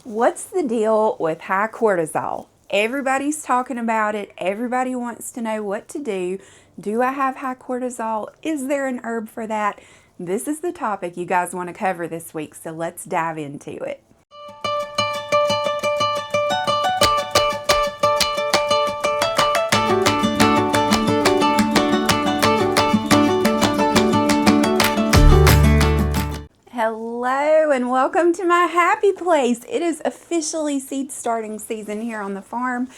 What's the deal with high cortisol? Everybody's talking about it. Everybody wants to know what to do. Do I have high cortisol? Is there an herb for that? This is the topic you guys want to cover this week, so let's dive into it. Hello and welcome to my happy place. It is officially seed starting season here on the farm.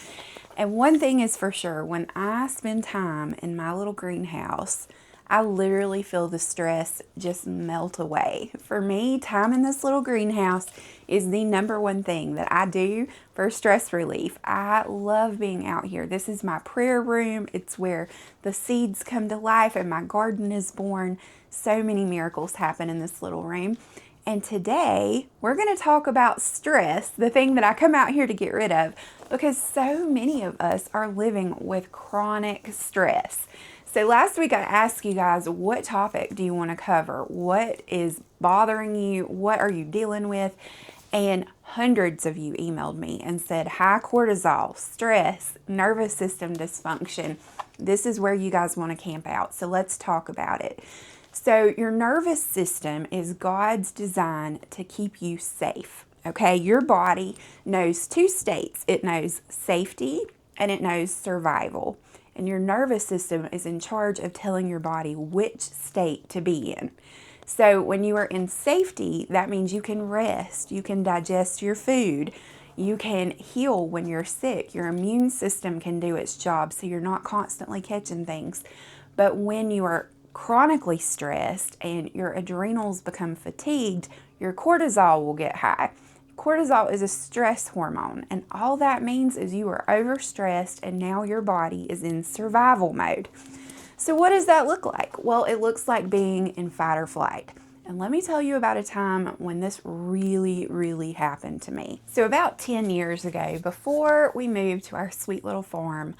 And one thing is for sure, when I spend time in my little greenhouse, I literally feel the stress just melt away. For me, time in this little greenhouse is the number one thing that I do for stress relief. I love being out here. This is my prayer room. It's where the seeds come to life and my garden is born. So many miracles happen in this little room. And today we're going to talk about stress, the thing that I come out here to get rid of, because so many of us are living with chronic stress. So last week I asked you guys, what topic do you want to cover? What is bothering you? What are you dealing with? And hundreds of you emailed me and said high cortisol, stress, nervous system dysfunction. This is where you guys want to camp out. So let's talk about it. So your nervous system is God's design to keep you safe. Okay, your body knows two states. It knows safety and it knows survival. And your nervous system is in charge of telling your body which state to be in. So when you are in safety, that means you can rest, you can digest your food, you can heal when you're sick. Your immune system can do its job so you're not constantly catching things. But when you are chronically stressed and your adrenals become fatigued, your cortisol will get high. Cortisol is a stress hormone, and all that means is you are overstressed and now your body is in survival mode. So what does that look like? Well, it looks like being in fight or flight. And let me tell you about a time when this really happened to me. So about 10 years ago, before we moved to our sweet little farm,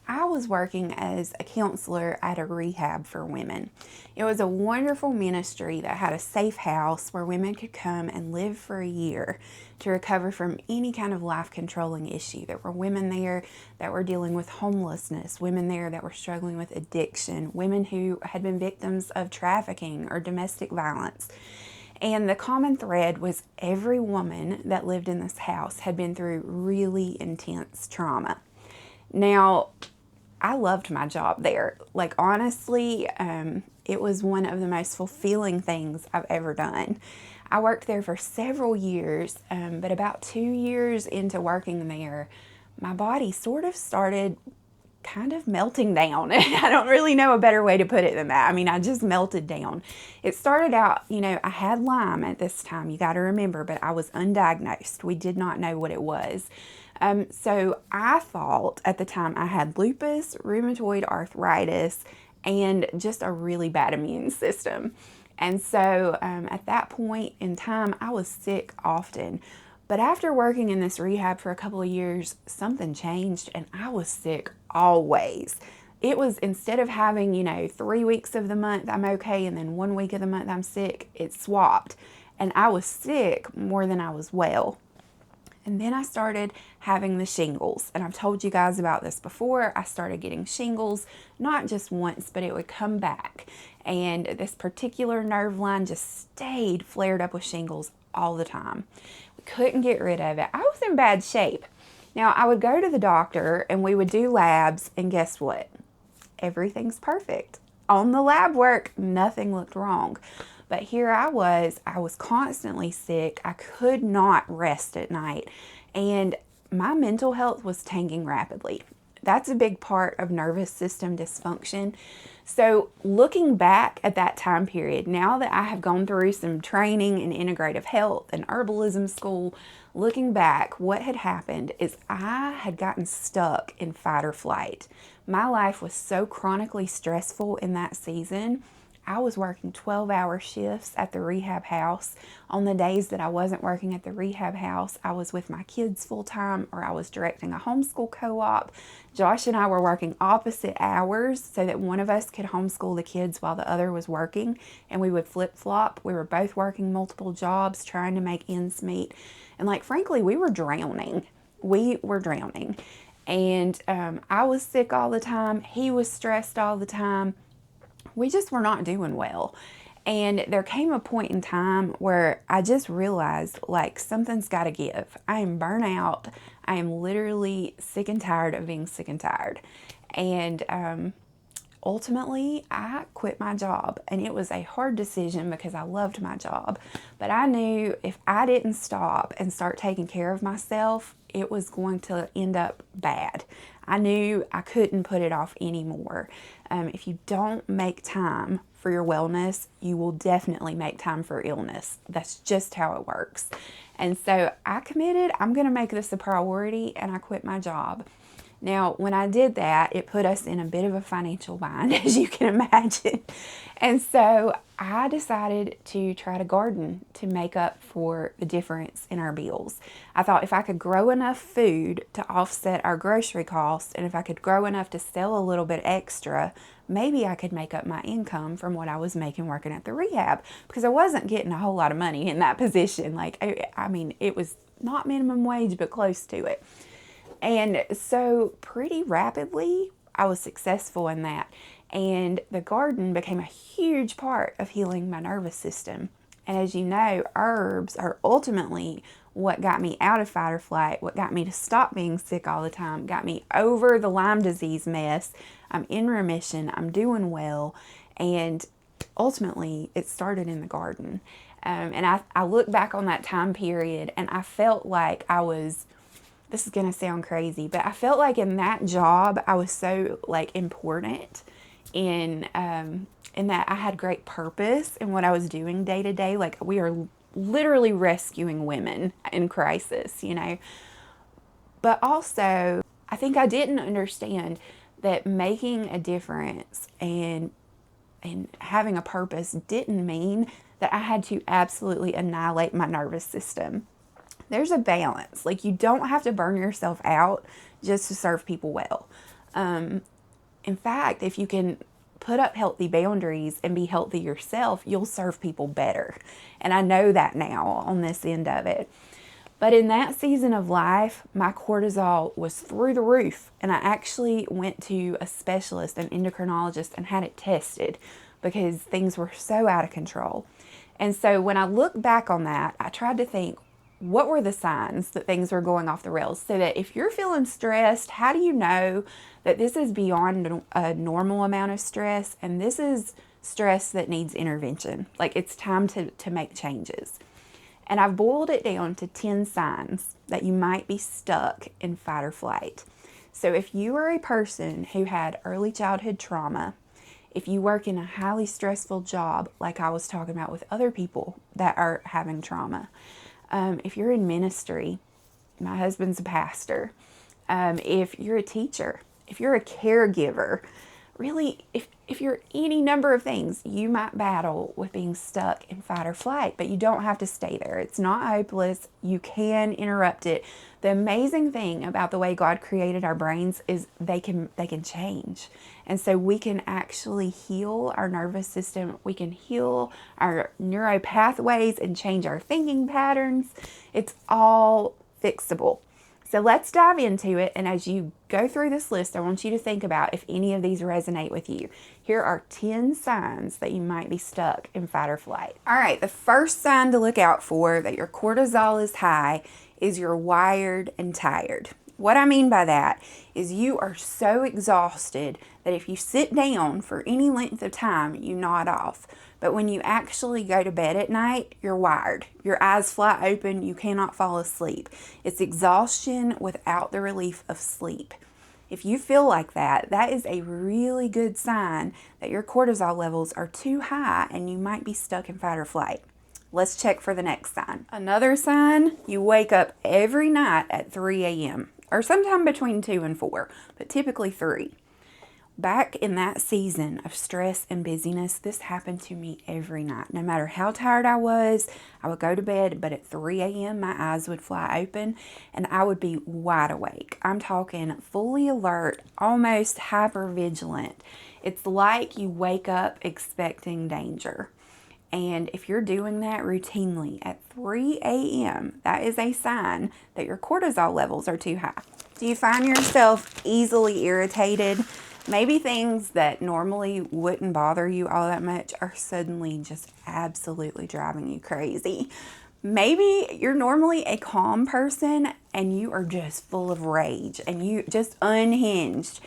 I was working as a counselor at a rehab for women. It was a wonderful ministry that had a safe house where women could come and live for a year to recover from any kind of life-controlling issue. There were women there that were dealing with homelessness, women there that were struggling with addiction, women who had been victims of trafficking or domestic violence. And the common thread was every woman that lived in this house had been through really intense trauma. Now, I loved my job there. Like, honestly, it was one of the most fulfilling things I've ever done. I worked there for several years, but about 2 years into working there, my body sort of started kind of melting down. I don't really know a better way to put it than that. I mean, I just melted down. It started out, I had Lyme at this time, you got to remember, but I was undiagnosed. We did not know what it was. So I thought at the time I had lupus, rheumatoid arthritis, and just a really bad immune system. And so at that point in time, I was sick often. But after working in this rehab for a couple of years, something changed and I was sick always. It was, instead of having, 3 weeks of the month I'm okay and then 1 week of the month I'm sick, it swapped. And I was sick more than I was well. And then I started having the shingles. And I've told you guys about this before. I started getting shingles, not just once, but it would come back. And this particular nerve line just stayed flared up with shingles all the time. We couldn't get rid of it. I was in bad shape. Now, I would go to the doctor and we would do labs, and guess what? Everything's perfect. On the lab work, nothing looked wrong. But here I was constantly sick. I could not rest at night. And my mental health was tanking rapidly. That's a big part of nervous system dysfunction. So looking back at that time period, now that I have gone through some training in integrative health and herbalism school, looking back, what had happened is I had gotten stuck in fight or flight. My life was so chronically stressful in that season. I was working 12-hour shifts at the rehab house. On the days that I wasn't working at the rehab house, I was with my kids full time, or I was directing a homeschool co-op. Josh and I were working opposite hours so that one of us could homeschool the kids while the other was working, and we would flip-flop. We were both working multiple jobs, trying to make ends meet. And like, frankly, we were drowning. And I was sick all the time. He was stressed all the time. We just were not doing well. And there came a point in time where I just realized, like, something's got to give. I am burnt out. I am literally sick and tired of being sick and tired. And ultimately, I quit my job. And it was a hard decision because I loved my job. But I knew if I didn't stop and start taking care of myself, it was going to end up bad. I knew I couldn't put it off anymore. If you don't make time for your wellness, you will definitely make time for illness. That's just how it works. And so I committed, I'm going to make this a priority, and I quit my job. Now, when I did that, it put us in a bit of a financial bind, as you can imagine. And so I decided to try to garden to make up for the difference in our bills. I thought if I could grow enough food to offset our grocery costs, and if I could grow enough to sell a little bit extra, maybe I could make up my income from what I was making working at the rehab, because I wasn't getting a whole lot of money in that position. Like, I mean, it was not minimum wage, but close to it. And so pretty rapidly, I was successful in that. And the garden became a huge part of healing my nervous system. And as you know, herbs are ultimately what got me out of fight or flight, what got me to stop being sick all the time, got me over the Lyme disease mess. I'm in remission, I'm doing well. And ultimately, it started in the garden. And I look back on that time period, and I felt like this is going to sound crazy, but I felt like in that job, I was so like important in that I had great purpose in what I was doing day to day. Like, we are literally rescuing women in crisis, you know. But also, I think I didn't understand that making a difference and having a purpose didn't mean that I had to absolutely annihilate my nervous system. There's a balance. Like, you don't have to burn yourself out just to serve people well. In fact, if you can put up healthy boundaries and be healthy yourself, you'll serve people better. And I know that now on this end of it. But in that season of life, my cortisol was through the roof. And I actually went to a specialist, an endocrinologist, and had it tested because things were so out of control. And so when I look back on that, I tried to think, what were the signs that things were going off the rails? So that if you're feeling stressed, how do you know that this is beyond a normal amount of stress and this is stress that needs intervention? Like, it's time to make changes. And I've boiled it down to 10 signs that you might be stuck in fight or flight. So if you are a person who had early childhood trauma, if you work in a highly stressful job, like I was talking about with other people that are having trauma, if you're in ministry, my husband's a pastor, if you're a teacher, if you're a caregiver, really, if you're any number of things, you might battle with being stuck in fight or flight, but you don't have to stay there. It's not hopeless. You can interrupt it. The amazing thing about the way God created our brains is they can change. And so we can actually heal our nervous system. We can heal our neuro pathways and change our thinking patterns. It's all fixable. So let's dive into it. And as you go through this list, I want you to think about if any of these resonate with you. Here are 10 signs that you might be stuck in fight or flight. All right, the first sign to look out for that your cortisol is high is you're wired and tired. What I mean by that is you are so exhausted that if you sit down for any length of time, you nod off. But when you actually go to bed at night, you're wired. Your eyes fly open. You cannot fall asleep. It's exhaustion without the relief of sleep. If you feel like that, that is a really good sign that your cortisol levels are too high and you might be stuck in fight or flight. Let's check for the next sign. Another sign, you wake up every night at 3 a.m. or sometime between 2 and 4, but typically 3. Back in that season of stress and busyness, this happened to me every night. No matter how tired I was, I would go to bed, but at 3 a.m. my eyes would fly open and I would be wide awake. I'm talking fully alert, almost hyper vigilant. It's like you wake up expecting danger. And if you're doing that routinely at 3 a.m., that is a sign that your cortisol levels are too high. Do you find yourself easily irritated? Maybe things that normally wouldn't bother you all that much are suddenly just absolutely driving you crazy. Maybe you're normally a calm person and you are just full of rage and you just unhinged.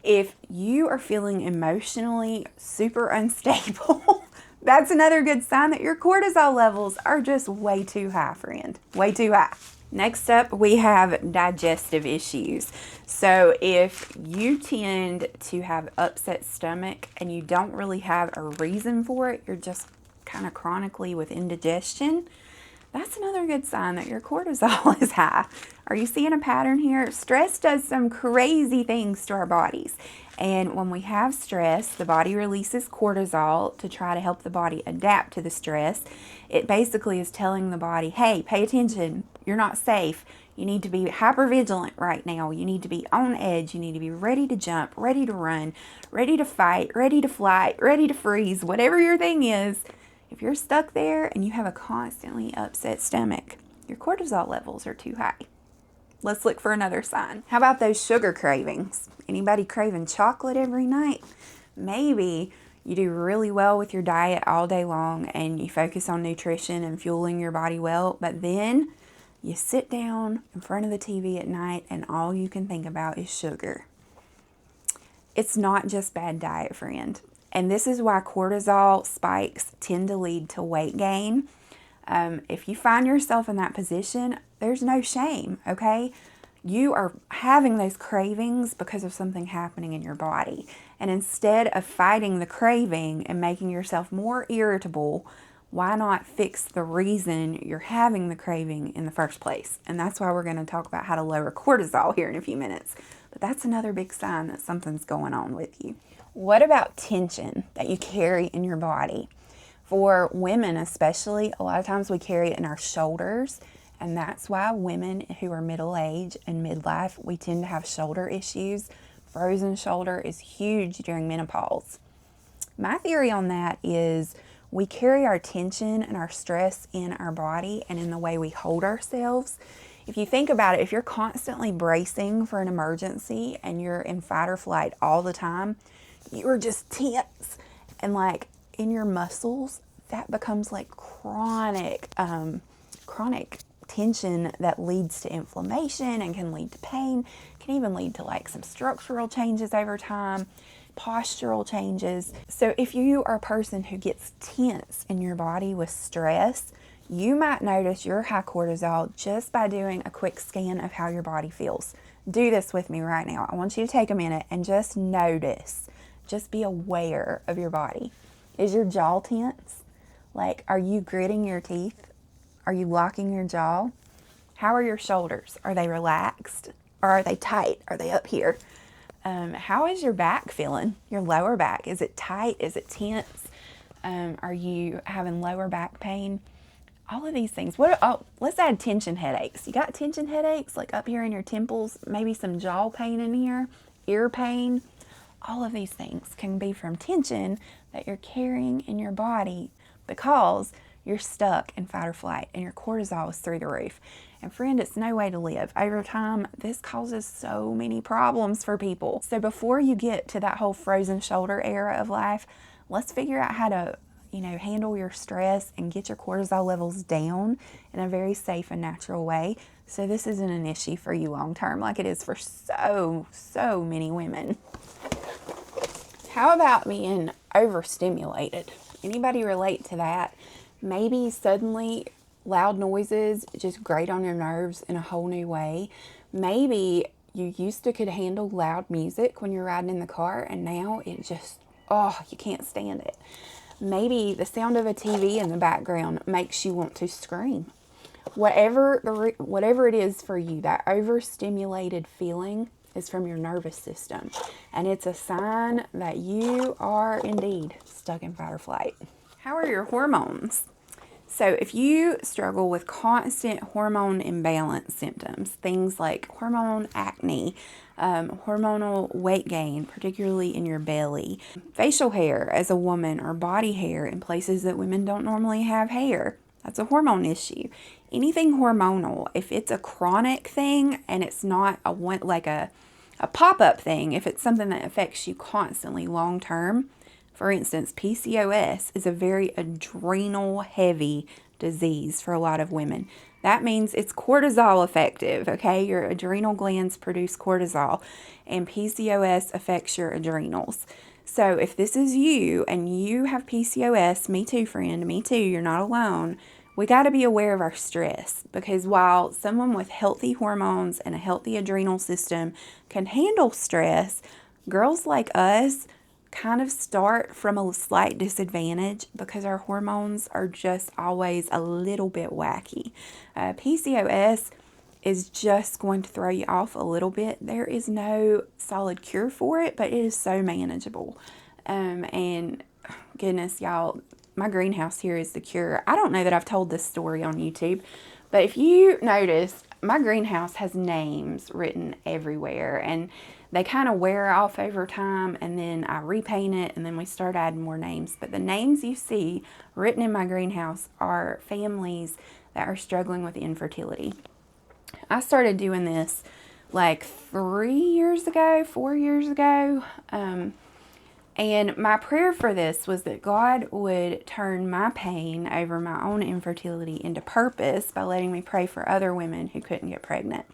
If you are feeling emotionally super unstable, that's another good sign that your cortisol levels are just way too high, friend. Way too high. Next up, we have digestive issues. So if you tend to have upset stomach and you don't really have a reason for it, you're just kind of chronically with indigestion, that's another good sign that your cortisol is high. Are you seeing a pattern here? Stress does some crazy things to our bodies. And when we have stress, the body releases cortisol to try to help the body adapt to the stress. It basically is telling the body, hey, pay attention. You're not safe. You need to be hyper vigilant right now. You need to be on edge. You need to be ready to jump, ready to run, ready to fight, ready to fly, ready to freeze, whatever your thing is. If you're stuck there and you have a constantly upset stomach, your cortisol levels are too high. Let's look for another sign. How about those sugar cravings? Anybody craving chocolate every night? Maybe you do really well with your diet all day long and you focus on nutrition and fueling your body well, but then you sit down in front of the TV at night and all you can think about is sugar. It's not just bad diet, friend. And this is why cortisol spikes tend to lead to weight gain. If you find yourself in that position, there's no shame, okay? You are having those cravings because of something happening in your body. And instead of fighting the craving and making yourself more irritable, why not fix the reason you're having the craving in the first place? And that's why we're going to talk about how to lower cortisol here in a few minutes. But that's another big sign that something's going on with you. What about tension that you carry in your body? For women especially, a lot of times we carry it in our shoulders, and that's why women who are middle-aged and midlife, we tend to have shoulder issues. Frozen shoulder is huge during menopause. My theory on that is we carry our tension and our stress in our body and in the way we hold ourselves. If you think about it, if you're constantly bracing for an emergency and you're in fight or flight all the time, you're just tense and like in your muscles, that becomes like chronic tension that leads to inflammation and can lead to pain, can even lead to like some structural changes over time, postural changes. So if you are a person who gets tense in your body with stress, you might notice your high cortisol just by doing a quick scan of how your body feels. Do this with me right now. I want you to take a minute and just notice, just be aware of your body. Is your jaw tense? Like, are you gritting your teeth? Are you locking your jaw? How are your shoulders? Are they relaxed? Or are they tight? Are they up here? How is your back feeling? Your lower back, is it tight? Is it tense? Are you having lower back pain? All of these things. Let's add tension headaches. You got tension headaches like up here in your temples, maybe some jaw pain in here, ear pain. All of these things can be from tension that you're carrying in your body because you're stuck in fight or flight and your cortisol is through the roof. And friend, it's no way to live. Over time, this causes so many problems for people. So before you get to that whole frozen shoulder era of life, let's figure out how to, handle your stress and get your cortisol levels down in a very safe and natural way. So this isn't an issue for you long term like it is for so many women. How about being overstimulated? Anybody relate to that? Maybe suddenly loud noises just grate on your nerves in a whole new way. Maybe you used to could handle loud music when you're riding in the car and now it just, you can't stand it. Maybe the sound of a TV in the background makes you want to scream. Whatever it is for you, that overstimulated feeling, is from your nervous system. And it's a sign that you are indeed stuck in fight or flight. How are your hormones? So if you struggle with constant hormone imbalance symptoms, things like hormone acne, hormonal weight gain, particularly in your belly, facial hair as a woman, or body hair in places that women don't normally have hair, that's a hormone issue. Anything hormonal, if it's a chronic thing and it's not a pop-up thing, if it's something that affects you constantly long term, for instance, PCOS is a very adrenal heavy disease for a lot of women. That means it's cortisol effective, okay? Your adrenal glands produce cortisol, and PCOS affects your adrenals. So if this is you and you have PCOS, me too, friend, me too, you're not alone. We got to be aware of our stress, because while someone with healthy hormones and a healthy adrenal system can handle stress, girls like us kind of start from a slight disadvantage because our hormones are just always a little bit wacky. PCOS is just going to throw you off a little bit. There is no solid cure for it, but it is so manageable. And goodness, y'all, my greenhouse here is the cure. I don't know that I've told this story on YouTube, but if you notice, my greenhouse has names written everywhere, and they kind of wear off over time, and then I repaint it, and then we start adding more names. But the names you see written in my greenhouse are families that are struggling with infertility. I started doing this like 4 years ago. And my prayer for this was that God would turn my pain over my own infertility into purpose by letting me pray for other women who couldn't get pregnant.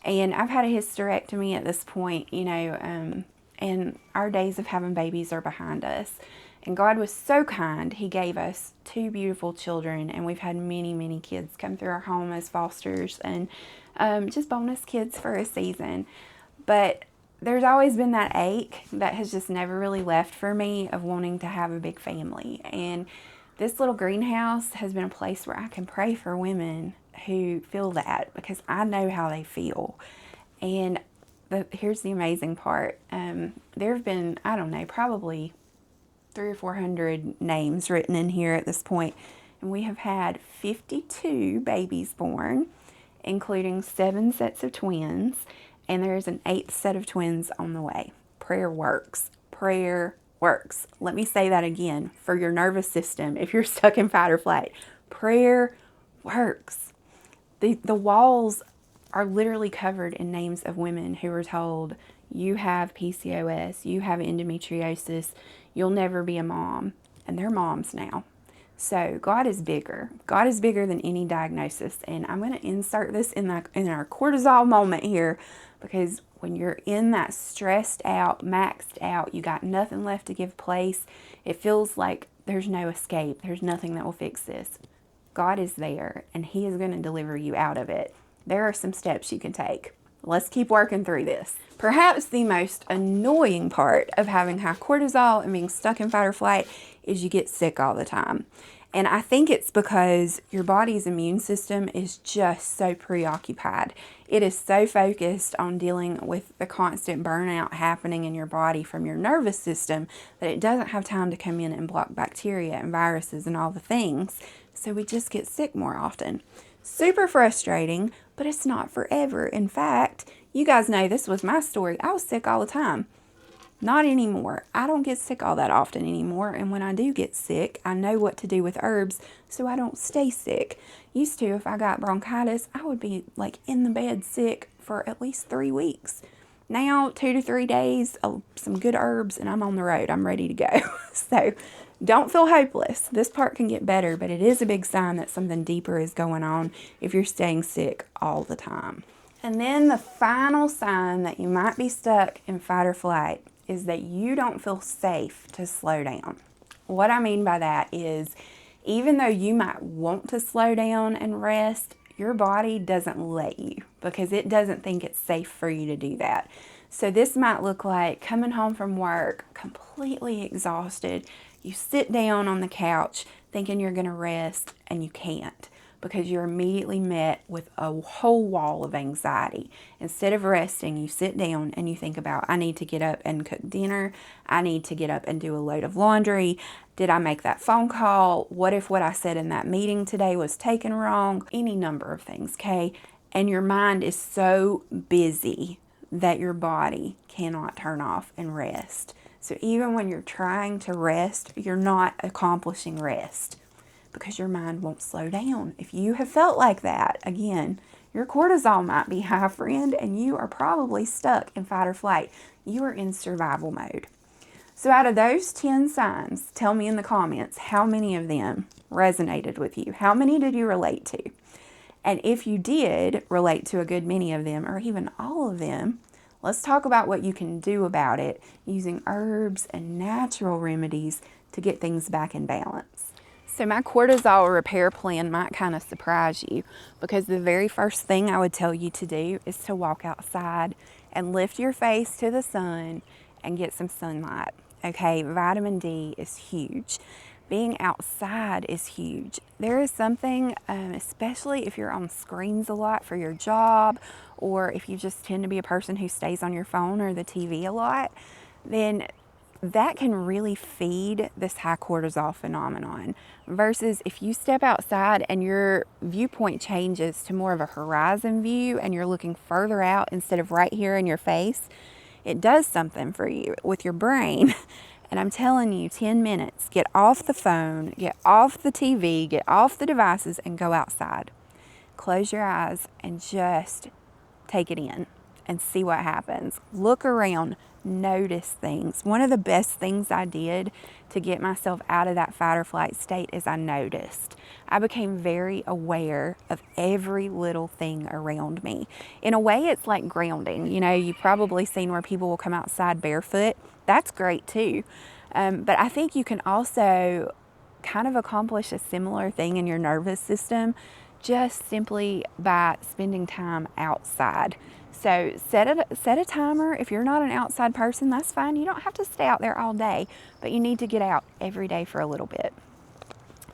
And I've had a hysterectomy at this point, and our days of having babies are behind us. And God was so kind. He gave us 2 beautiful children, and we've had many, many kids come through our home as fosters and just bonus kids for a season. But there's always been that ache that has just never really left for me of wanting to have a big family. And this little greenhouse has been a place where I can pray for women who feel that, because I know how they feel. And here's the amazing part. There have been, I don't know, probably 300 or 400 names written in here at this point. And we have had 52 babies born, including 7 sets of twins. And there's an 8th set of twins on the way. Prayer works. Prayer works. Let me say that again for your nervous system if you're stuck in fight or flight. Prayer works. The walls are literally covered in names of women who were told, you have PCOS, you have endometriosis, you'll never be a mom. And they're moms now. So God is bigger. God is bigger than any diagnosis. And I'm going to insert this in our cortisol moment here, because when you're in that stressed out, maxed out, you got nothing left to give place, it feels like there's no escape. There's nothing that will fix this. God is there, and He is going to deliver you out of it. There are some steps you can take. Let's keep working through this. Perhaps the most annoying part of having high cortisol and being stuck in fight or flight is you get sick all the time. And I think it's because your body's immune system is just so preoccupied. It is so focused on dealing with the constant burnout happening in your body from your nervous system that it doesn't have time to come in and block bacteria and viruses and all the things. So we just get sick more often. Super frustrating, but it's not forever. In fact, you guys know this was my story. I was sick all the time. Not anymore. I don't get sick all that often anymore. And when I do get sick, I know what to do with herbs so I don't stay sick. Used to, if I got bronchitis, I would be like in the bed sick for at least 3 weeks. Now, 2 to 3 days, some good herbs, and I'm on the road. I'm ready to go. So don't feel hopeless. This part can get better, but it is a big sign that something deeper is going on if you're staying sick all the time. And then the final sign that you might be stuck in fight or flight is that you don't feel safe to slow down. What I mean by that is, even though you might want to slow down and rest, your body doesn't let you because it doesn't think it's safe for you to do that. So this might look like coming home from work completely exhausted. You sit down on the couch thinking you're going to rest and you can't because you're immediately met with a whole wall of anxiety. Instead of resting, you sit down and you think about, I need to get up and cook dinner. I need to get up and do a load of laundry. Did I make that phone call? What if what I said in that meeting today was taken wrong? Any number of things, okay? And your mind is so busy that your body cannot turn off and rest. So even when you're trying to rest, you're not accomplishing rest because your mind won't slow down. If you have felt like that, again, your cortisol might be high, friend, and you are probably stuck in fight or flight. You are in survival mode. So out of those 10 signs, tell me in the comments how many of them resonated with you. How many did you relate to? And if you did relate to a good many of them, or even all of them, let's talk about what you can do about it using herbs and natural remedies to get things back in balance. So my cortisol repair plan might kind of surprise you, because the very first thing I would tell you to do is to walk outside and lift your face to the sun and get some sunlight. Okay, vitamin D is huge. Being outside is huge. There is something, especially if you're on screens a lot for your job, or if you just tend to be a person who stays on your phone or the TV a lot, then that can really feed this high cortisol phenomenon. Versus if you step outside and your viewpoint changes to more of a horizon view and you're looking further out instead of right here in your face, it does something for you with your brain. And I'm telling you, 10 minutes, get off the phone, get off the TV, get off the devices and go outside. Close your eyes and just take it in and see what happens. Look around, notice things. One of the best things I did to get myself out of that fight or flight state is I noticed. I became very aware of every little thing around me. In a way, it's like grounding. You know, you've probably seen where people will come outside barefoot. That's great too. But I think you can also kind of accomplish a similar thing in your nervous system just simply by spending time outside. So set a timer. If you're not an outside person, that's fine. You don't have to stay out there all day, but you need to get out every day for a little bit.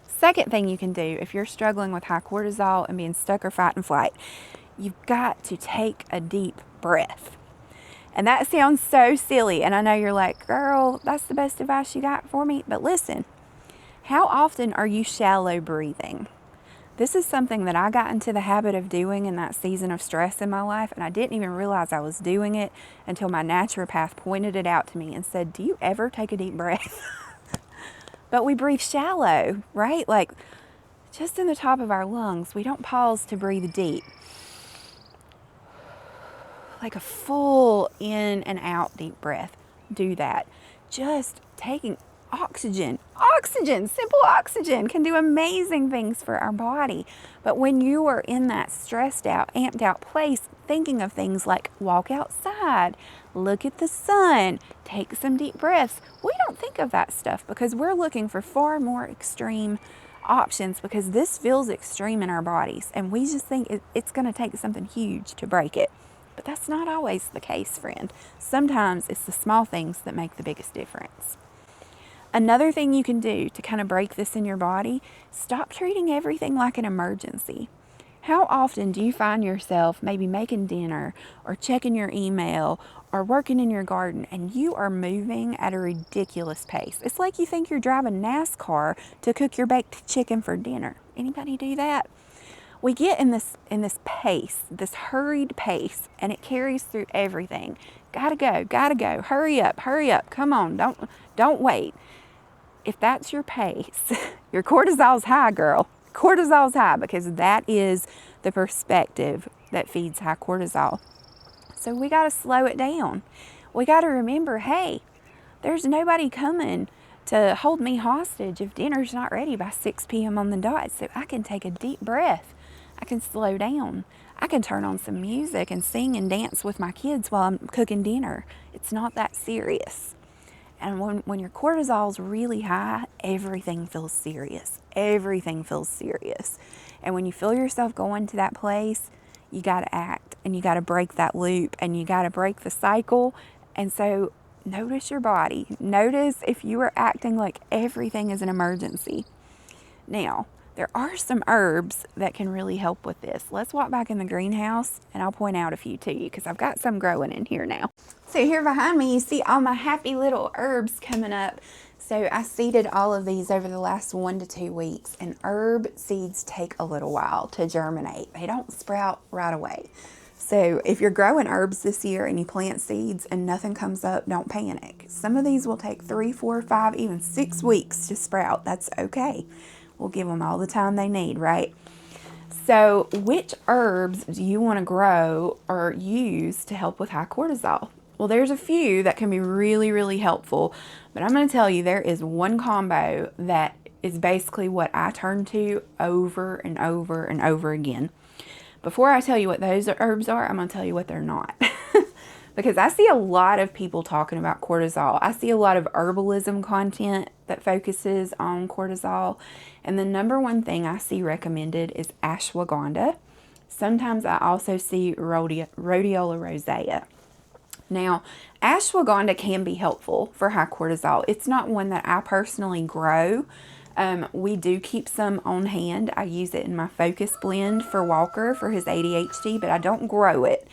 Second thing you can do if you're struggling with high cortisol and being stuck or fight and flight, you've got to take a deep breath. And that sounds so silly. And I know you're like, girl, that's the best advice you got for me. But listen, how often are you shallow breathing? This is something that I got into the habit of doing in that season of stress in my life, and I didn't even realize I was doing it until my naturopath pointed it out to me and said, do you ever take a deep breath? But we breathe shallow, right? Like just in the top of our lungs. We don't pause to breathe deep. Like a full in and out deep breath. Do that. Just taking oxygen, simple oxygen can do amazing things for our body. But when you are in that stressed out, amped out place, thinking of things like walk outside, look at the sun, take some deep breaths, we don't think of that stuff because we're looking for far more extreme options because this feels extreme in our bodies and we just think it's going to take something huge to break it. But that's not always the case, friend. Sometimes it's the small things that make the biggest difference. Another thing you can do to kind of break this in your body, stop treating everything like an emergency. How often do you find yourself maybe making dinner or checking your email or working in your garden and you are moving at a ridiculous pace? It's like you think you're driving NASCAR to cook your baked chicken for dinner. Anybody do that? We get in this pace, this hurried pace, and it carries through everything. Gotta go, hurry up, come on, don't wait. If that's your pace, your cortisol's high, girl. Cortisol's high because that is the perspective that feeds high cortisol. So we got to slow it down. We got to remember, hey, there's nobody coming to hold me hostage if dinner's not ready by 6 p.m. on the dot. So I can take a deep breath. I can slow down. I can turn on some music and sing and dance with my kids while I'm cooking dinner. It's not that serious. And when your cortisol's really high, everything feels serious. Everything feels serious. And when you feel yourself going to that place, you got to act and you got to break that loop and you got to break the cycle. And so notice your body. Notice if you are acting like everything is an emergency. Now, there are some herbs that can really help with this. Let's walk back in the greenhouse and I'll point out a few to you because I've got some growing in here now. So here behind me, you see all my happy little herbs coming up. So I seeded all of these over the last 1 to 2 weeks, and herb seeds take a little while to germinate. They don't sprout right away. So if you're growing herbs this year and you plant seeds and nothing comes up, don't panic. Some of these will take 3, 4, 5, even 6 weeks to sprout. That's okay. We'll give them all the time they need, right? So which herbs do you want to grow or use to help with high cortisol? Well, there's a few that can be really, really helpful, but I'm going to tell you there is one combo that is basically what I turn to over and over and over again. Before I tell you what those herbs are, I'm going to tell you what they're not. Because I see a lot of people talking about cortisol. I see a lot of herbalism content that focuses on cortisol. And the number one thing I see recommended is ashwagandha. Sometimes I also see rhodiola rosea. Now, ashwagandha can be helpful for high cortisol. It's not one that I personally grow. We do keep some on hand. I use it in my focus blend for Walker for his ADHD, but I don't grow it.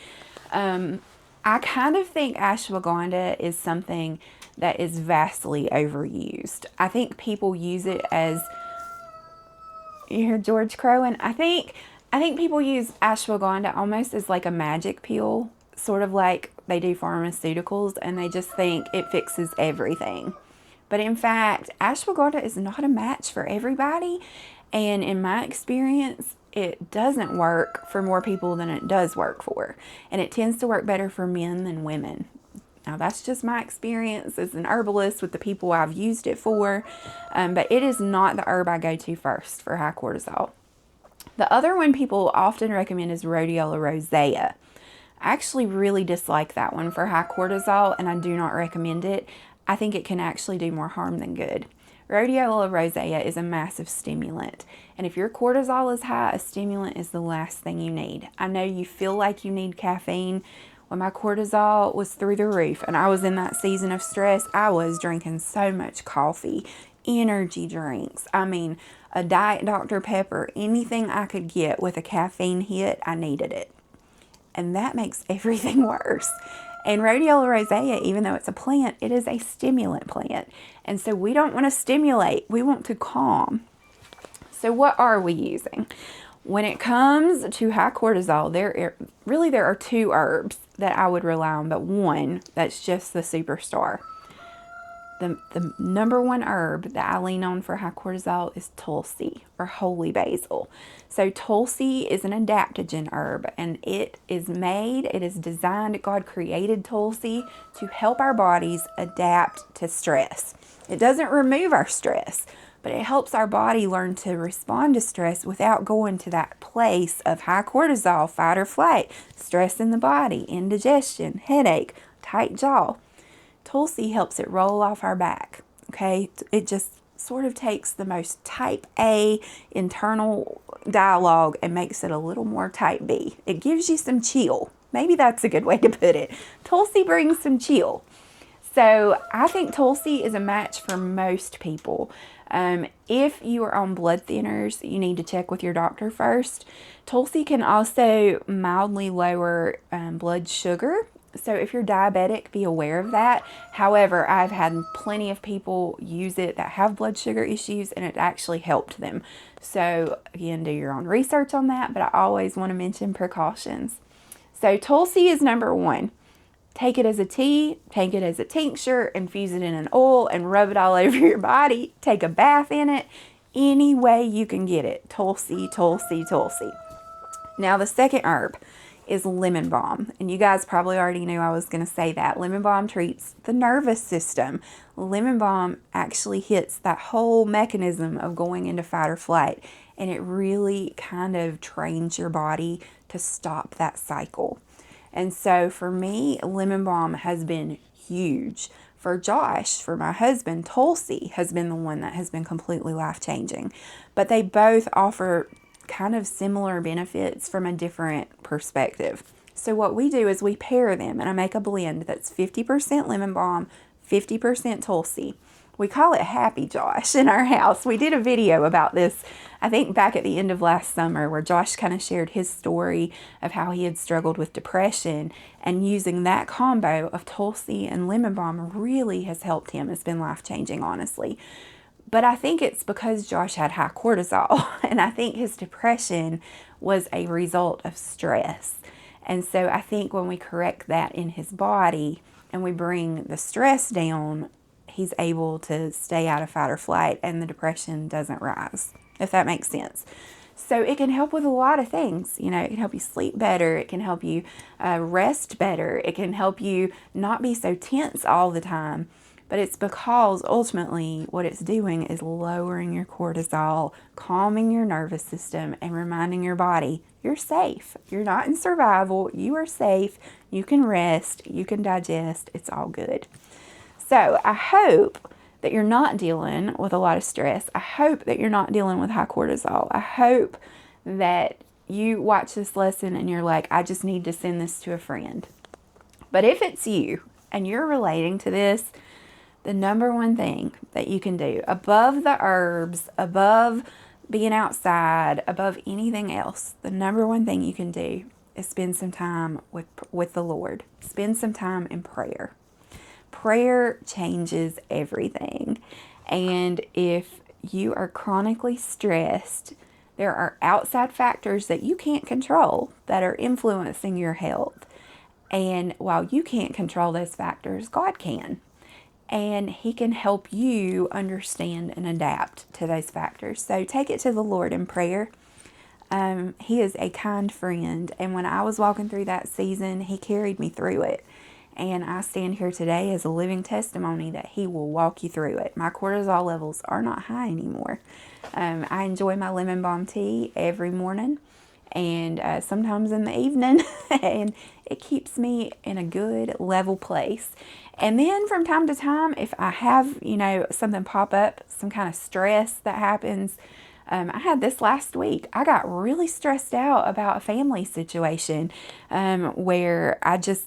I kind of think ashwagandha is something that is vastly overused. I think people use it as, you hear George crowing? I think people use ashwagandha almost as like a magic pill, sort of like they do pharmaceuticals, and they just think it fixes everything. But in fact, ashwagandha is not a match for everybody. And in my experience, it doesn't work for more people than it does work for. And it tends to work better for men than women. Now, that's just my experience as an herbalist with the people I've used it for. But it is not the herb I go to first for high cortisol. The other one people often recommend is rhodiola rosea. I actually really dislike that one for high cortisol, and I do not recommend it. I think it can actually do more harm than good. Rhodiola rosea is a massive stimulant, and if your cortisol is high, a stimulant is the last thing you need. I know you feel like you need caffeine. When my cortisol was through the roof and I was in that season of stress, I was drinking so much coffee, energy drinks. I mean, a Diet Dr. Pepper, anything I could get with a caffeine hit, I needed it. And that makes everything worse. And rhodiola rosea, even though it's a plant, it is a stimulant plant. And so we don't want to stimulate, we want to calm. So what are we using? When it comes to high cortisol, there are 2 herbs that I would rely on, but one that's just the superstar. The number one herb that I lean on for high cortisol is tulsi, or holy basil. So tulsi is an adaptogen herb, and it is designed, God created tulsi to help our bodies adapt to stress. It doesn't remove our stress, but it helps our body learn to respond to stress without going to that place of high cortisol, fight or flight, stress in the body, indigestion, headache, tight jaw. Tulsi helps it roll off our back, okay? It just sort of takes the most type A internal dialogue and makes it a little more type B. It gives you some chill. Maybe that's a good way to put it. Tulsi brings some chill. So I think tulsi is a match for most people. If you are on blood thinners, you need to check with your doctor first. Tulsi can also mildly lower blood sugar. So if you're diabetic, be aware of that. However, I've had plenty of people use it that have blood sugar issues, and it actually helped them. So again, do your own research on that, but I always want to mention precautions. So tulsi is number one. Take it as a tea, take it as a tincture, infuse it in an oil, and rub it all over your body. Take a bath in it. Any way you can get it. Tulsi, tulsi, tulsi. Now the second herb is lemon balm. And you guys probably already knew I was going to say that. Lemon balm treats the nervous system. Lemon balm actually hits that whole mechanism of going into fight or flight. And it really kind of trains your body to stop that cycle. And so for me, lemon balm has been huge. For Josh, for my husband, tulsi has been the one that has been completely life-changing. But they both offer kind of similar benefits from a different perspective. So what we do is we pair them, and I make a blend that's 50% lemon balm, 50% tulsi. We call it Happy Josh in our house. We did a video about this, I think back at the end of last summer, where Josh kind of shared his story of how he had struggled with depression, and using that combo of Tulsi and lemon balm really has helped him. It's been life-changing, honestly. But I think it's because Josh had high cortisol, and I think his depression was a result of stress. And so I think when we correct that in his body and we bring the stress down, he's able to stay out of fight or flight and the depression doesn't rise, if that makes sense. So it can help with a lot of things. You know, it can help you sleep better. It can help you rest better. It can help you not be so tense all the time. But it's because ultimately what it's doing is lowering your cortisol, calming your nervous system, and reminding your body you're safe. You're not in survival. You are safe. You can rest. You can digest. It's all good. So I hope that you're not dealing with a lot of stress. I hope that you're not dealing with high cortisol. I hope that you watch this lesson and you're like, I just need to send this to a friend. But if it's you and you're relating to this, the number one thing that you can do above the herbs, above being outside, above anything else, the number one thing you can do is spend some time with the Lord. Spend some time in prayer. Prayer changes everything. And if you are chronically stressed, there are outside factors that you can't control that are influencing your health. And while you can't control those factors, God can. And He can help you understand and adapt to those factors. So take it to the Lord in prayer. He is a kind friend. And when I was walking through that season, He carried me through it. And I stand here today as a living testimony that He will walk you through it. My cortisol levels are not high anymore. I enjoy my lemon balm tea every morning and sometimes in the evening. And it keeps me in a good level place. And then from time to time, if I have, something pop up, some kind of stress that happens, I had this last week. I got really stressed out about a family situation where I just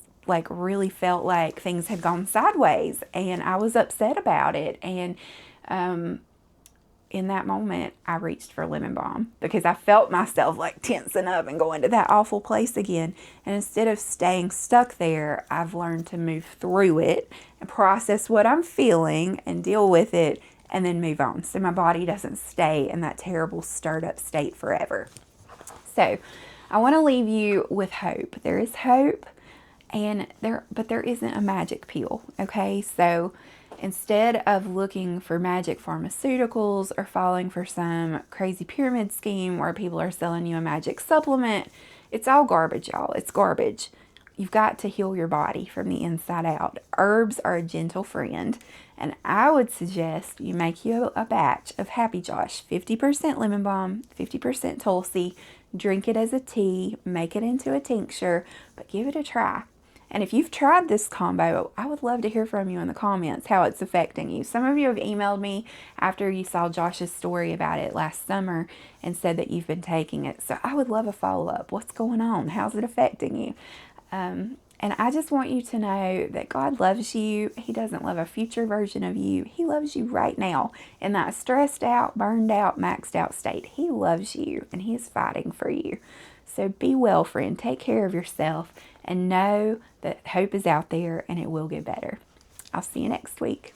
really felt like things had gone sideways and I was upset about it. And in that moment, I reached for lemon balm because I felt myself tensing up and going to that awful place again. And instead of staying stuck there, I've learned to move through it and process what I'm feeling and deal with it and then move on. So my body doesn't stay in that terrible stirred up state forever. So I want to leave you with hope. There is hope. But there isn't a magic pill, okay? So instead of looking for magic pharmaceuticals or falling for some crazy pyramid scheme where people are selling you a magic supplement, it's all garbage, y'all. It's garbage. You've got to heal your body from the inside out. Herbs are a gentle friend, and I would suggest you make you a batch of Happy Josh, 50% lemon balm, 50% Tulsi. Drink it as a tea, make it into a tincture, but give it a try. And if you've tried this combo, I would love to hear from you in the comments how it's affecting you. Some of you have emailed me after you saw Josh's story about it last summer and said that you've been taking it. So I would love a follow-up. What's going on? How's it affecting you? And I just want you to know that God loves you. He doesn't love a future version of you. He loves you right now in that stressed out, burned out, maxed out state. He loves you and He is fighting for you. So be well, friend. Take care of yourself and know that hope is out there and it will get better. I'll see you next week.